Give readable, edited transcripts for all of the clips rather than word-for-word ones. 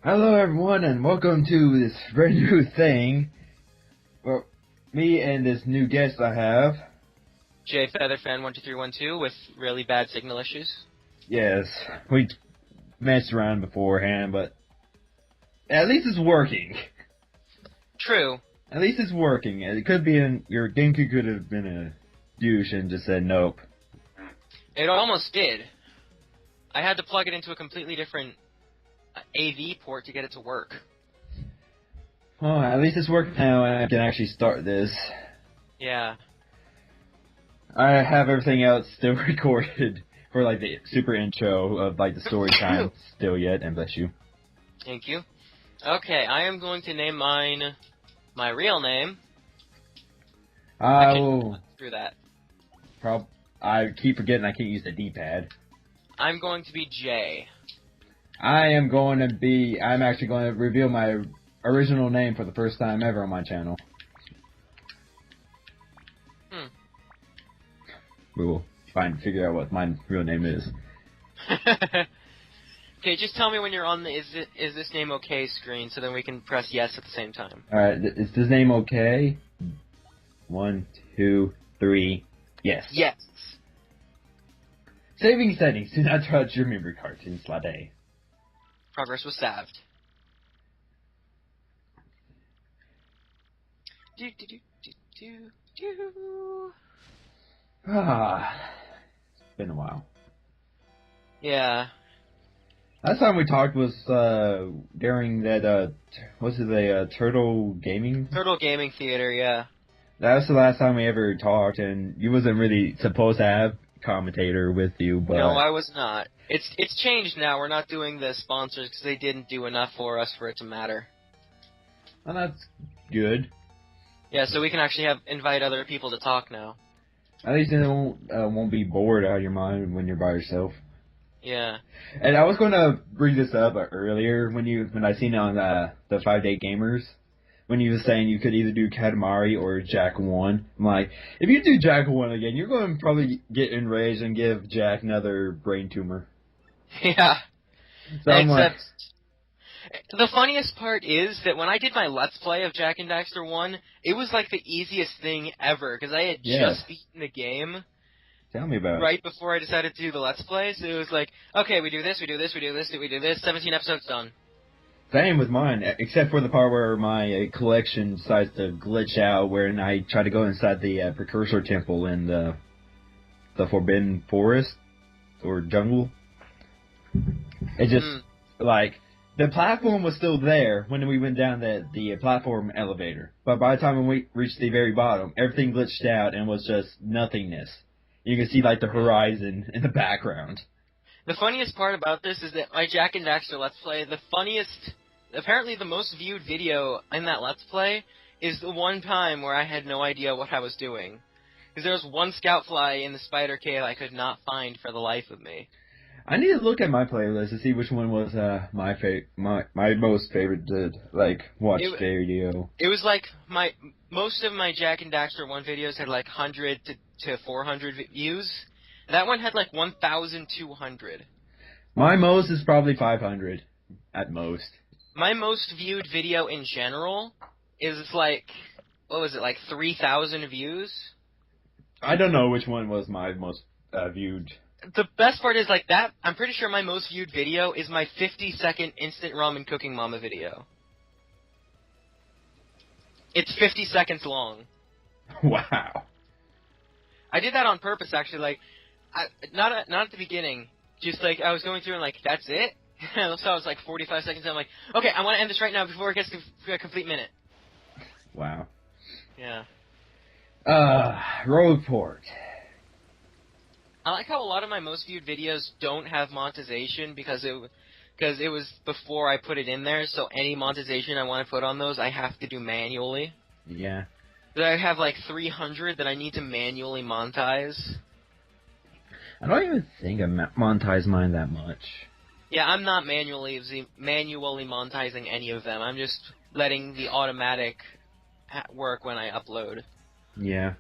Hello everyone and welcome to this brand new thing. Well, me and this new guest I have. J Featherfan12312 with really bad signal issues. Yes, we messed around beforehand, but at least it's working. True. At least it's working. It could be your GameCube could have been a douche and just said nope. It almost did. I had to plug it into a completely different AV port to get it to work. Oh, at least it's working now and I can actually start this. Yeah. I have everything else still recorded for like the super intro of like the story time still yet, and bless you. Thank you. Okay, I am going to name mine my real name. I can through that. I keep forgetting I can't use the D-pad. I'm going to be Jay. I'm actually going to reveal my original name for the first time ever on my channel. We will figure out what my real name is. Okay, just tell me when you're on the is this name okay screen, so then we can press yes at the same time. Alright, is this name okay? 1, 2, 3, yes. Yes. Saving settings. Do not touch your memory card in slot A. Progress was saved. Do do do do do do. It's been a while. Yeah. Last time we talked was during that was it a Turtle Gaming Theater, yeah. That was the last time we ever talked, and you wasn't really supposed to have a commentator with you, but... No, I was not. It's changed now. We're not doing the sponsors because they didn't do enough for us for it to matter. Well, that's good. Yeah, so we can actually invite other people to talk now. At least it won't be bored out of your mind when you're by yourself. Yeah. And I was going to bring this up earlier when I seen it on the 5-Day Gamers. When you were saying you could either do Katamari or Jack 1. I'm like, if you do Jack 1 again, you're going to probably get enraged and give Jack another brain tumor. Yeah. So I'm like, the funniest part is that when I did my Let's Play of Jak and Daxter 1, it was like the easiest thing ever, because I had just beaten the game. Tell me about it. Right before I decided to do the Let's Play, so it was like, okay, we do this, we do this, we do this, we do this, 17 episodes done. Same with mine, except for the part where my collection decides to glitch out, when I try to go inside the precursor temple in the Forbidden Forest or jungle. It just like the platform was still there when we went down the platform elevator, but by the time we reached the very bottom, everything glitched out and was just nothingness. You can see like the horizon in the background. The funniest part about this is that my Jak and Daxter Let's Play, apparently the most viewed video in that Let's Play is the one time where I had no idea what I was doing. Because there was one scout fly in the spider cave I could not find for the life of me. I need to look at my playlist to see which one was my most favorite watch video. It was like most of my Jak and Daxter 1 videos had like 100 to 400 views. That one had like 1,200. My most is probably 500 at most. My most viewed video in general is like, what was it, like 3,000 views? I don't know which one was my most viewed. The best part is like that, I'm pretty sure my most viewed video is my 50-second instant ramen cooking mama video. It's 50 seconds long. Wow. I did that on purpose, actually. Like, not at the beginning. Just like I was going through and like, that's it. So I was like 45 seconds. And I'm like, okay, I want to end this right now before it gets to a complete minute. Wow. Yeah. Roadport. I like how a lot of my most viewed videos don't have monetization because it was before I put it in there. So any monetization I want to put on those, I have to do manually. Yeah. I have like 300 that I need to manually monetize. I don't even think I monetize mine that much. Yeah, I'm not manually monetizing any of them. I'm just letting the automatic work when I upload. Yeah.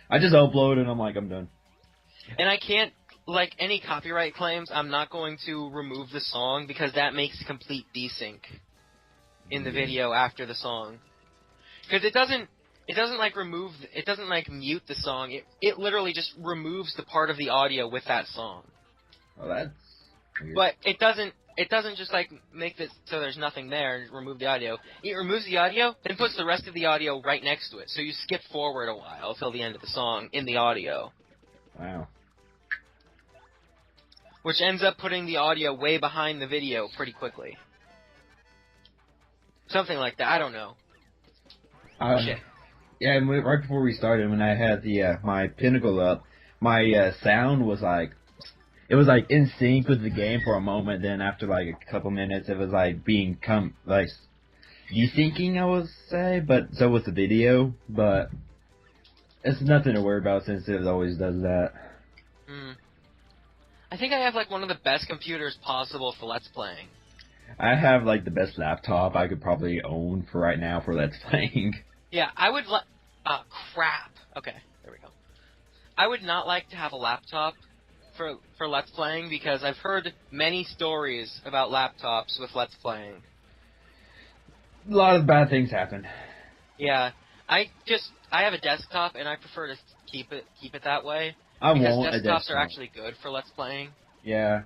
I just upload and I'm like, I'm done. And I can't like any copyright claims, I'm not going to remove the song because that makes complete desync in the video after the song. Because it doesn't like remove, it doesn't like mute the song. It literally just removes the part of the audio with that song. Well, that's weird. But it doesn't just like make it so there's nothing there and remove the audio. It removes the audio, then puts the rest of the audio right next to it. So you skip forward a while till the end of the song in the audio. Wow. Which ends up putting the audio way behind the video pretty quickly. Something like that. I don't know. Shit. Yeah, and right before we started, when I had the my Pinnacle up, my sound was like, it was like in sync with the game for a moment. Then after like a couple minutes, it was like being like desyncing, I would say. But so was the video. But it's nothing to worry about since it always does that. I think I have like one of the best computers possible for Let's Playing. I have like the best laptop I could probably own for right now for Let's Playing. Yeah, I would crap. Okay, there we go. I would not like to have a laptop for Let's Playing because I've heard many stories about laptops with Let's Playing. A lot of bad things happen. Yeah, I have a desktop and I prefer to keep it that way. I because want a desktops desktop. are actually good for Let's Playing. Yeah.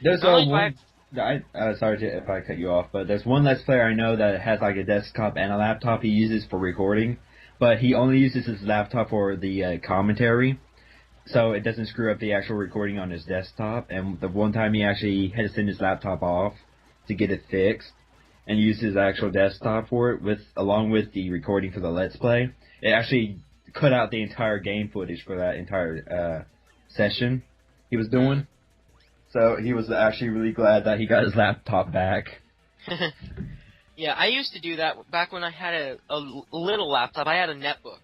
There's one. Sorry if I cut you off, but there's one Let's Player I know that has like a desktop and a laptop he uses for recording, but he only uses his laptop for the commentary, so it doesn't screw up the actual recording on his desktop. And the one time he actually had to send his laptop off to get it fixed and use his actual desktop for it, along with the recording for the Let's Play, it actually cut out the entire game footage for that entire session he was doing. So he was actually really glad that he got his laptop back. Yeah, I used to do that back when I had a little laptop. I had a netbook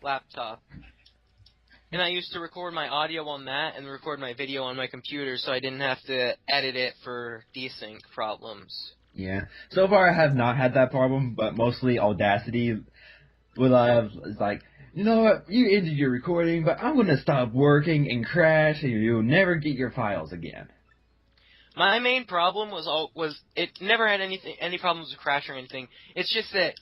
laptop. And I used to record my audio on that and record my video on my computer so I didn't have to edit it for desync problems. Yeah. So far I have not had that problem, but mostly Audacity it's like, you know what, you ended your recording, but I'm going to stop working and crash and you'll never get your files again. My main problem was it never had any problems with crash or anything. It's just that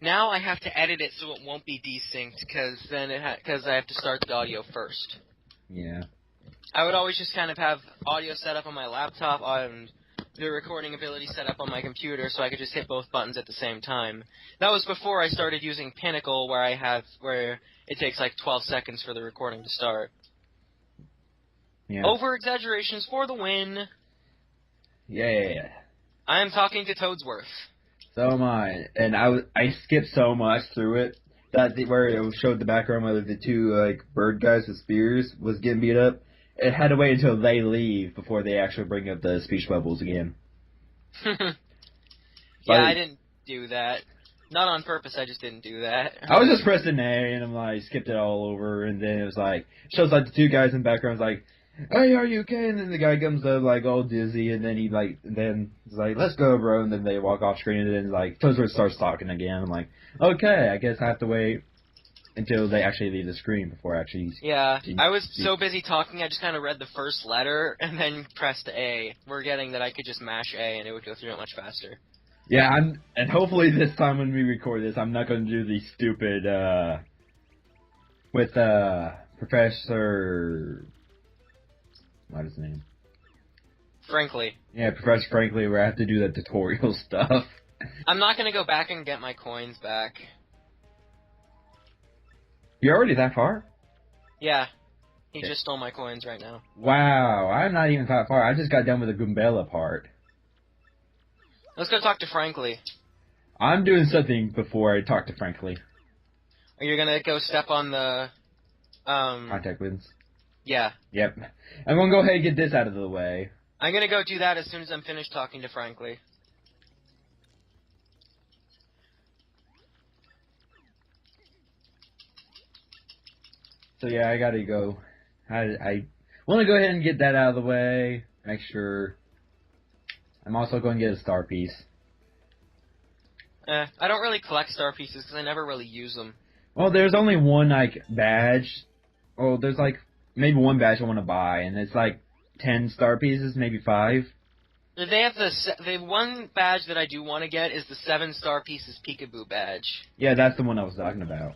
now I have to edit it so it won't be desynced because I have to start the audio first. Yeah. I would always just kind of have audio set up on my laptop and the recording ability set up on my computer so I could just hit both buttons at the same time. That was before I started using Pinnacle where it takes like 12 seconds for the recording to start. Yeah. Over-exaggerations for the win. Yeah. I am talking to Toadsworth. So am I. And I skipped so much through it that where it showed the background where the two like bird guys with spears was getting beat up. It had to wait until they leave before they actually bring up the speech bubbles again. Yeah, I didn't do that. Not on purpose, I just didn't do that. I was just pressing A, and I'm like, skipped it all over, and then it was like, shows like the two guys in the background, like, hey, are you okay? And then the guy comes up, like, all dizzy, and then he's like, let's go, bro, and then they walk off screen, and then, like, Toadsworth starts talking again. I'm like, okay, I guess I have to wait until they actually leave the screen before actually... Yeah, I was so busy talking, I just kind of read the first letter, and then pressed A, forgetting that I could just mash A, and it would go through it much faster. Yeah, and hopefully this time when we record this, I'm not going to do the stupid, with, Professor... What is his name? Frankly. Yeah, Professor Frankly, where I have to do the tutorial stuff. I'm not going to go back and get my coins back. You're already that far? Yeah. He just stole my coins right now. Wow, I'm not even that far. I just got done with the Goombella part. Let's go talk to Frankly. I'm doing something before I talk to Frankly. Are you going to go step on the... Contact wins. Yeah. Yep. I'm going to go ahead and get this out of the way. I'm going to go do that as soon as I'm finished talking to Frankly. So yeah, I gotta go. I want to go ahead and get that out of the way. Make sure. I'm also going to get a star piece. I don't really collect star pieces because I never really use them. Well, there's only one, like, badge. Oh, there's, like, maybe one badge I want to buy, and it's like 10 star pieces, maybe 5. They have the one badge that I do want to get is the 7-star pieces peekaboo badge. Yeah, that's the one I was talking about.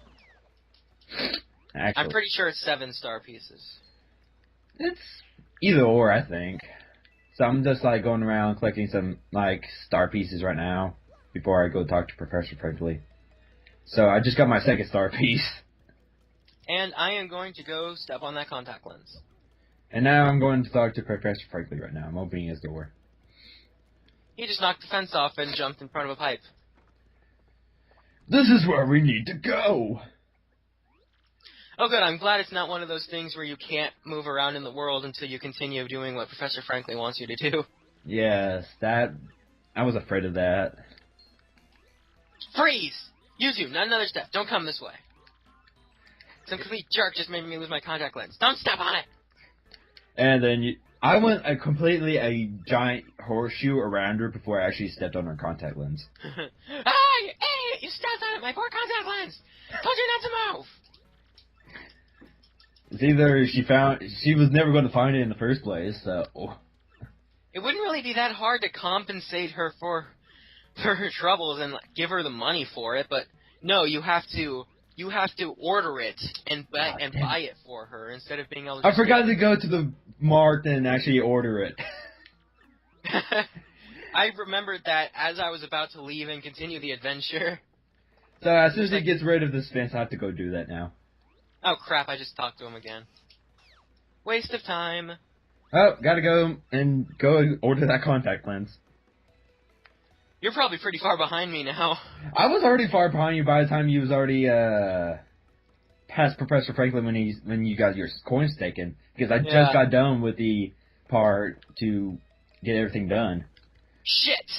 Actually, I'm pretty sure it's 7-star pieces. it's either or, I think. So I'm just like going around collecting some like star pieces right now before I go talk to Professor Franklin. So I just got my 2nd star piece. And I am going to go step on that contact lens. And now I'm going to talk to Professor Franklin right now. I'm opening his door. He just knocked the fence off and jumped in front of a pipe. This is where we need to go! Oh good, I'm glad it's not one of those things where you can't move around in the world until you continue doing what Professor Franklin wants you to do. Yes, I was afraid of that. Freeze! You two, not another step. Don't come this way. Some complete jerk just made me lose my contact lens. Don't step on it! And then I went a giant horseshoe around her before I actually stepped on her contact lens. Ah, you idiot! You stepped on it, my poor contact lens! Told you not to move! It's either she was never going to find it in the first place, so... It wouldn't really be that hard to compensate her for her troubles and like, give her the money for it, but no, you have to order it and buy it for her instead of being able to... I forgot to go to the mart and actually order it. I remembered that as I was about to leave and continue the adventure. So as soon as he gets rid of this fence, I have to go do that now. Oh crap, I just talked to him again. Waste of time. Oh, gotta go and order that contact lens. You're probably pretty far behind me now. I was already far behind you by the time you was already past Professor Franklin when you got your coins taken, because I just got done with the part to get everything done. Shit!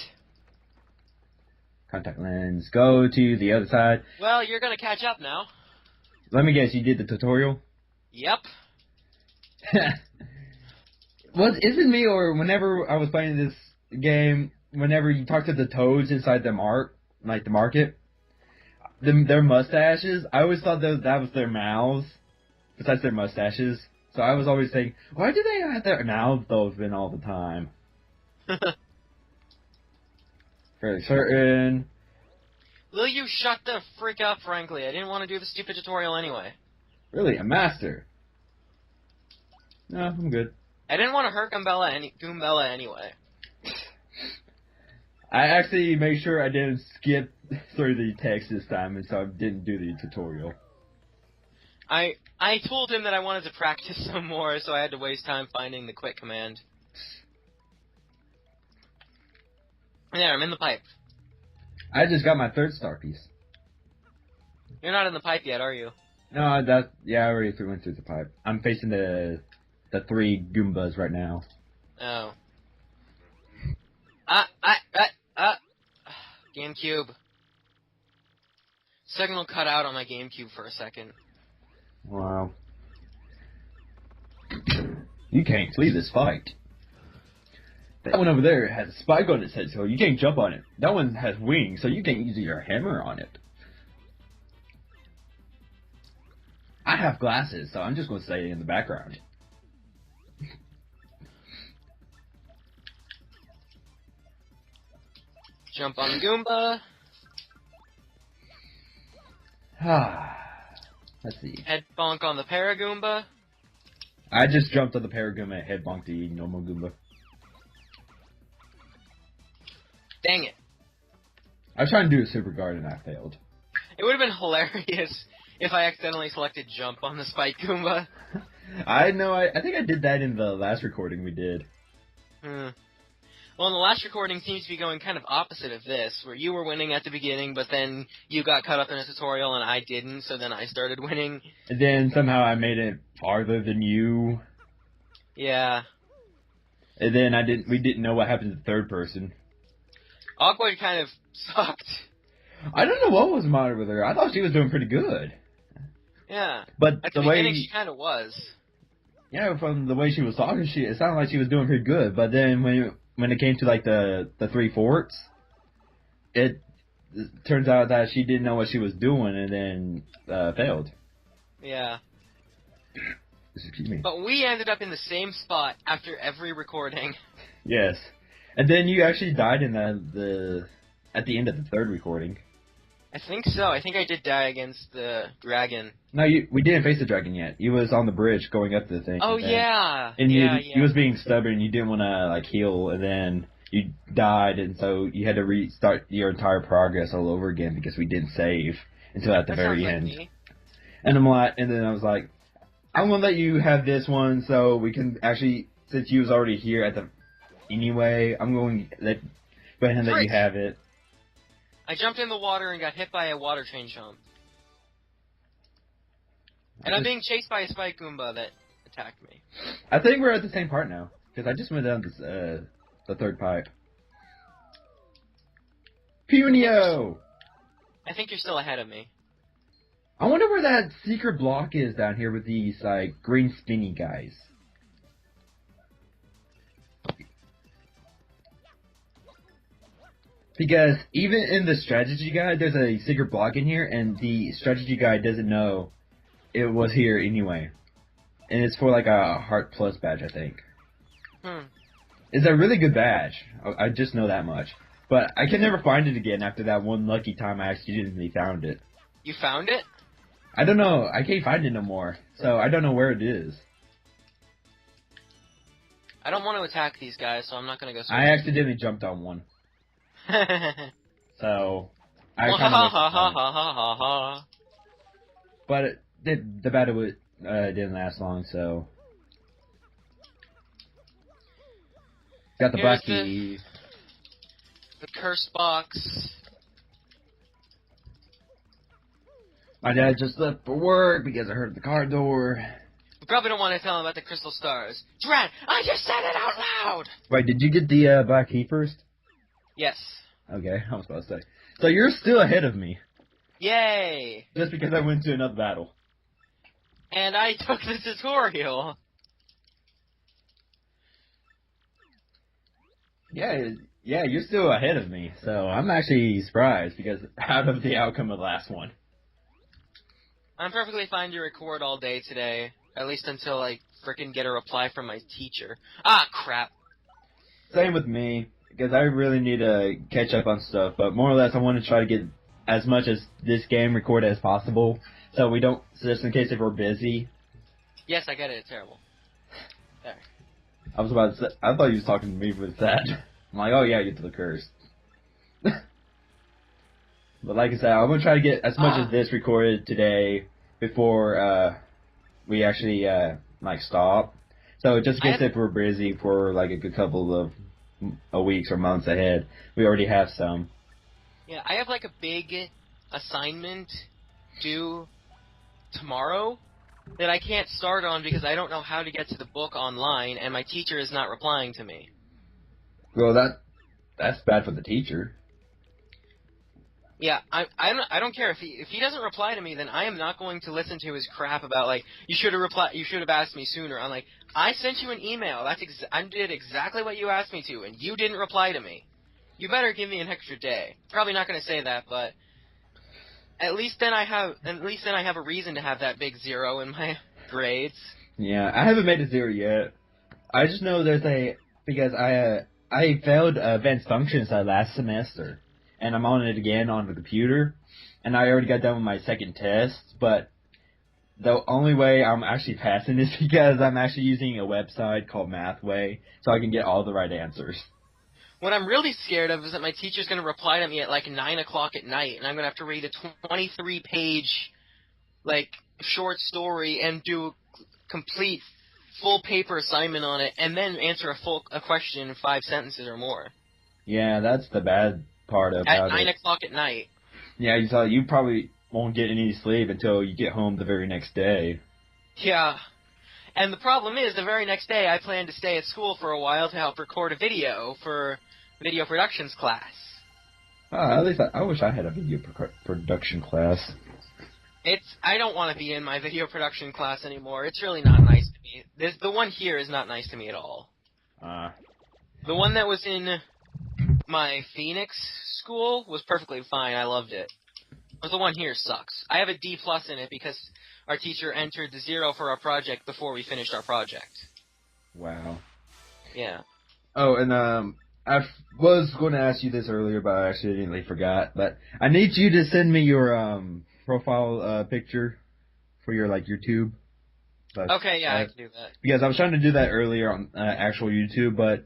Contact lens. Go to the other side. Well, you're gonna catch up now. Let me guess, you did the tutorial? Yep. Isn't me, or whenever I was playing this game, whenever you talk to the toads inside the market, their mustaches, I always thought that was their mouths, besides their mustaches. So I was always saying, why do they have their mouths open all the time? Fairly certain. Will you shut the frick up, frankly? I didn't want to do the stupid tutorial anyway. Really, a master? No, I'm good. I didn't want to hurt Goombella anyway. I actually made sure I didn't skip through the text this time, and so I didn't do the tutorial. I told him that I wanted to practice some more, so I had to waste time finding the quick command. There, I'm in the pipe. I just got my 3rd star piece. You're not in the pipe yet, are you? No, I already went through the pipe. I'm facing the 3 Goombas right now. Oh. GameCube. Signal cut out on my GameCube for a second. Wow. You can't flee this fight. That one over there has a spike on its head, so you can't jump on it. That one has wings, so you can't use your hammer on it. I have glasses, so I'm just going to stay in the background. Jump on the Goomba. Let's see. Head bonk on the Paragoomba. I just jumped on the Paragoomba and head bonked the normal Goomba. Dang it. I was trying to do a super guard and I failed. It would have been hilarious if I accidentally selected jump on the Spike Goomba. I know, I think I did that in the last recording we did. Well, the last recording seems to be going kind of opposite of this, where you were winning at the beginning, but then you got caught up in a tutorial and I didn't, so then I started winning. And then somehow I made it farther than you. Yeah. And then we didn't know what happened to the 3rd person. Awkward kind of sucked. I don't know what was the matter with her. I thought she was doing pretty good. Yeah. But at the beginning she kind of was. Yeah, from the way she was talking, it sounded like she was doing pretty good. But then when it came to like the 3 forts, it turns out that she didn't know what she was doing and then failed. Yeah. Excuse me. But we ended up in the same spot after every recording. Yes. And then you actually died in at the end of the third recording. I think so. I think I did die against the dragon. No, we didn't face the dragon yet. You was on the bridge going up the thing. Oh, and then, yeah. And yeah. you was being stubborn. You didn't want to like heal, and then you died, and so you had to restart your entire progress all over again because we didn't save until at the very end. Me. And then I was like, I'm gonna let you have this one, so we can actually, since you was already here at the anyway, I'm going to go ahead and let you have it. I jumped in the water and got hit by a water train jump. And I'm being chased by a spike Goomba that attacked me. I think we're at the same part now, because I just went down this, the third pipe. Punio! I think you're still ahead of me. I wonder where that secret block is down here with these, like, green spinny guys. Because even in the strategy guide, there's a secret block in here, and the strategy guide doesn't know it was here anyway. And it's for like a Heart Plus badge, I think. It's a really good badge. I just know that much. But I can never find it again after that one lucky time I accidentally found it. You found it? I don't know. I can't find it no more. So I don't know where it is. I don't want to attack these guys, so I'm not going to go search. I accidentally jumped on one. So I but the battle didn't last long, so got the black key. The curse box. My dad just left for work because I heard the car door. You probably don't want to tell him about the crystal stars. Drat! I just said it out loud! Wait, did you get the black key first? Yes. Okay, I was about to say. So you're still ahead of me. Yay! Just because I went to another battle. And I took the tutorial. Yeah, you're still ahead of me. So I'm actually surprised because out of the outcome of the last one. I'm perfectly fine to record all day today. At least until I frickin' get a reply from my teacher. Ah, crap. Same with me. Because I really need to catch up on stuff, but more or less I want to try to get as much as this game recorded as possible, so we don't, just in case if we're busy. Yes, I get it, it's terrible. There. I was about to say, I thought you was talking to me with that. I'm like, oh yeah, get to the curse. But like I said, I'm going to try to get as much as this recorded today before we actually like stop. So just in case if we're busy for like a good couple of weeks or months ahead, we already have some. Yeah, I have like a big assignment due tomorrow that I can't start on because I don't know how to get to the book online, and my teacher is not replying to me. Well, that's bad for the teacher. Yeah, I don't care if he doesn't reply to me, then I am not going to listen to his crap about like you should have asked me sooner. I'm like, I sent you an email. I did exactly what you asked me to, and you didn't reply to me. You better give me an extra day. Probably not going to say that, but at least then I have a reason to have that big 0 in my grades. Yeah, I haven't made a 0 yet. I just know because I failed advanced functions last semester. And I'm on it again on the computer, and I already got done with my second test, but the only way I'm actually passing is because I'm actually using a website called Mathway, so I can get all the right answers. What I'm really scared of is that my teacher's going to reply to me at like 9 o'clock at night, and I'm going to have to read a 23-page, like, short story and do a complete full paper assignment on it, and then answer a question in 5 sentences or more. Yeah, that's the bad part about it. At 9 o'clock at night. Yeah, you probably won't get any sleep until you get home the very next day. Yeah. And the problem is, the very next day, I plan to stay at school for a while to help record a video for video productions class. At least I wish I had a video production class. I don't want to be in my video production class anymore. It's really not nice to me. The one here is not nice to me at all. The one that was in my Phoenix school was perfectly fine. I loved it. But the one here sucks. I have a D+ in it because our teacher entered the 0 for our project before we finished our project. Wow. Yeah. Oh, and I was going to ask you this earlier, but I accidentally forgot. But I need you to send me your profile picture for your YouTube. Okay, yeah, I can do that. Because I was trying to do that earlier on actual YouTube, but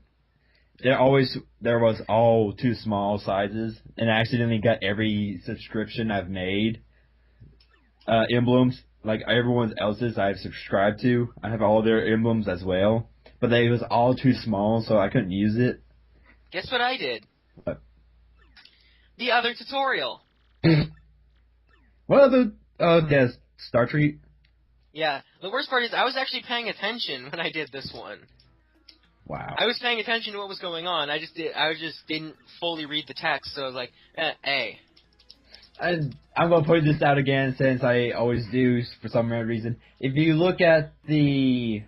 there was all too small sizes, and I accidentally got every subscription I've made emblems, like everyone else's I've subscribed to. I have all their emblems as well, but they was all too small, so I couldn't use it. Guess what I did? What? The other tutorial. What other? Yes, Star Treat. Yeah, the worst part is I was actually paying attention when I did this one. Wow. I was paying attention to what was going on. I just didn't fully read the text, so I was like, A. And I'm gonna point this out again since I always do for some reason. If you look at the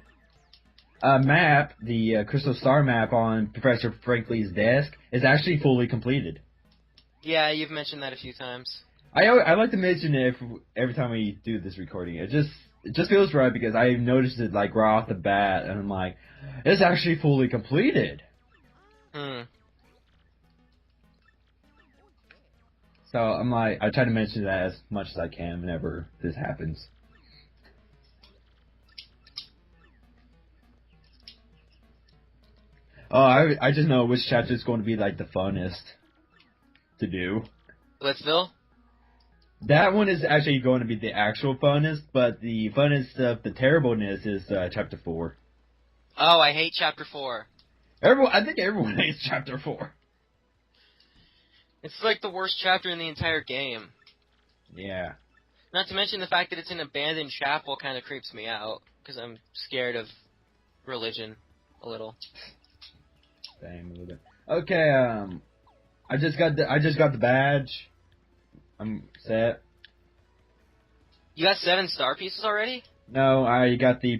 map, the Crystal Star map on Professor Frankly's desk, is actually fully completed. Yeah, you've mentioned that a few times. I like to mention it every time we do this recording. It just feels right because I noticed it right off the bat, and I'm like, it's actually fully completed. So I'm like, I try to mention that as much as I can whenever this happens. Oh, I just know which chapter is going to be the funnest to do. Blitzville? That one is actually going to be the actual funnest, but the funnest of the terribleness is chapter 4. Oh, I hate chapter 4. I think everyone hates chapter 4. It's like the worst chapter in the entire game. Yeah. Not to mention the fact that it's an abandoned chapel kind of creeps me out, because I'm scared of religion a little. Same a little bit. Okay, I just got the badge. I'm set. You got 7 star pieces already? No, I got the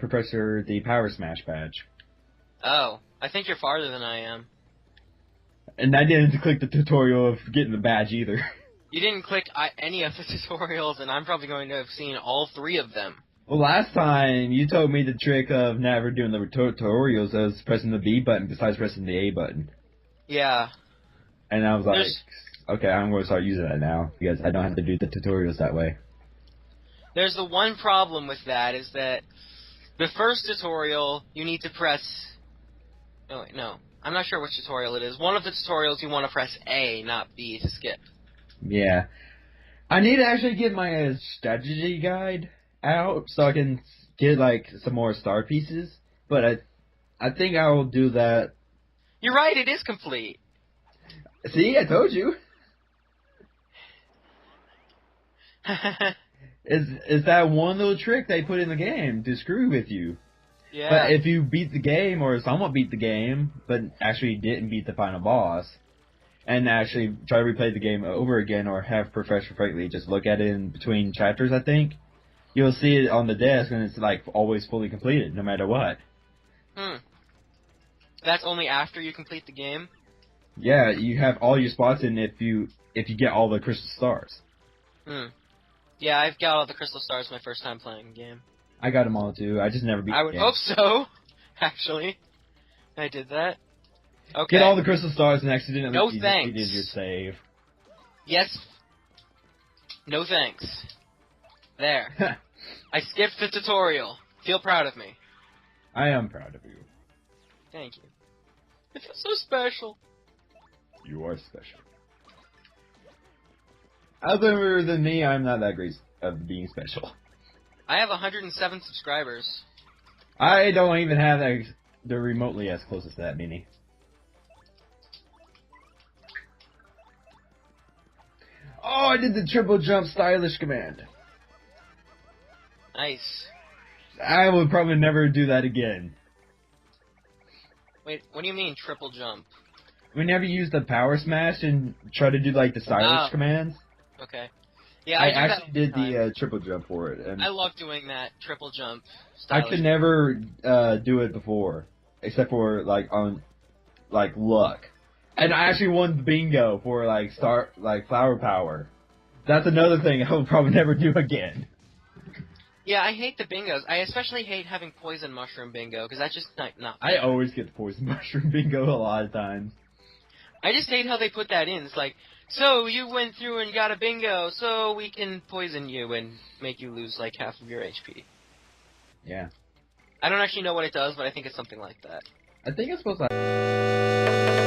Power Smash badge. Oh, I think you're farther than I am. And I didn't click the tutorial of getting the badge either. You didn't click any of the tutorials, and I'm probably going to have seen all 3 of them. Well, last time you told me the trick of never doing the tutorials was pressing the B button besides pressing the A button. Yeah. And I was like, okay, I'm going to start using that now because I don't have to do the tutorials that way. There's the one problem with that is that the first tutorial you need to press... Oh, wait, no. I'm not sure which tutorial it is. One of the tutorials you want to press A, not B, to skip. Yeah. I need to actually get my strategy guide out so I can get, some more star pieces. But I think I will do that. You're right, it is complete. See, I told you. It's that one little trick they put in the game to screw with you. Yeah. But if you beat the game, or somewhat beat the game, but actually didn't beat the final boss, and actually try to replay the game over again, or have Professor Franklin just look at it in between chapters, I think, you'll see it on the desk, and it's always fully completed, no matter what. That's only after you complete the game? Yeah, you have all your spots in if you get all the crystal stars. Yeah, I've got all the crystal stars my first time playing the game. I got them all too. I just never beat the game. I would hope so, actually. I did that. Okay. Get all the crystal stars and accidentally No did thanks. your save. Yes. No thanks. There. I skipped the tutorial. Feel proud of me. I am proud of you. Thank you. I feel so special. You are special. Other than me, I'm not that great of being special. I have 107 subscribers. I don't even have they're remotely as close as that many. Oh, I did the triple jump stylish command. Nice. I would probably never do that again. Wait, what do you mean triple jump? Whenever you use the power smash and try to do the stylish commands. Okay. Yeah, I actually did the triple jump for it. And I love doing that triple jump. I could never do it before, except for on luck. And I actually won the bingo for flower power. That's another thing I will probably never do again. Yeah, I hate the bingos. I especially hate having poison mushroom bingo, because that's just not I fair. always get the poison mushroom bingo a lot of times. I just hate how they put that in. It's like, so you went through and got a bingo, so we can poison you and make you lose like half of your HP. Yeah. I don't actually know what it does, but I think it's something like that. I think it's supposed to...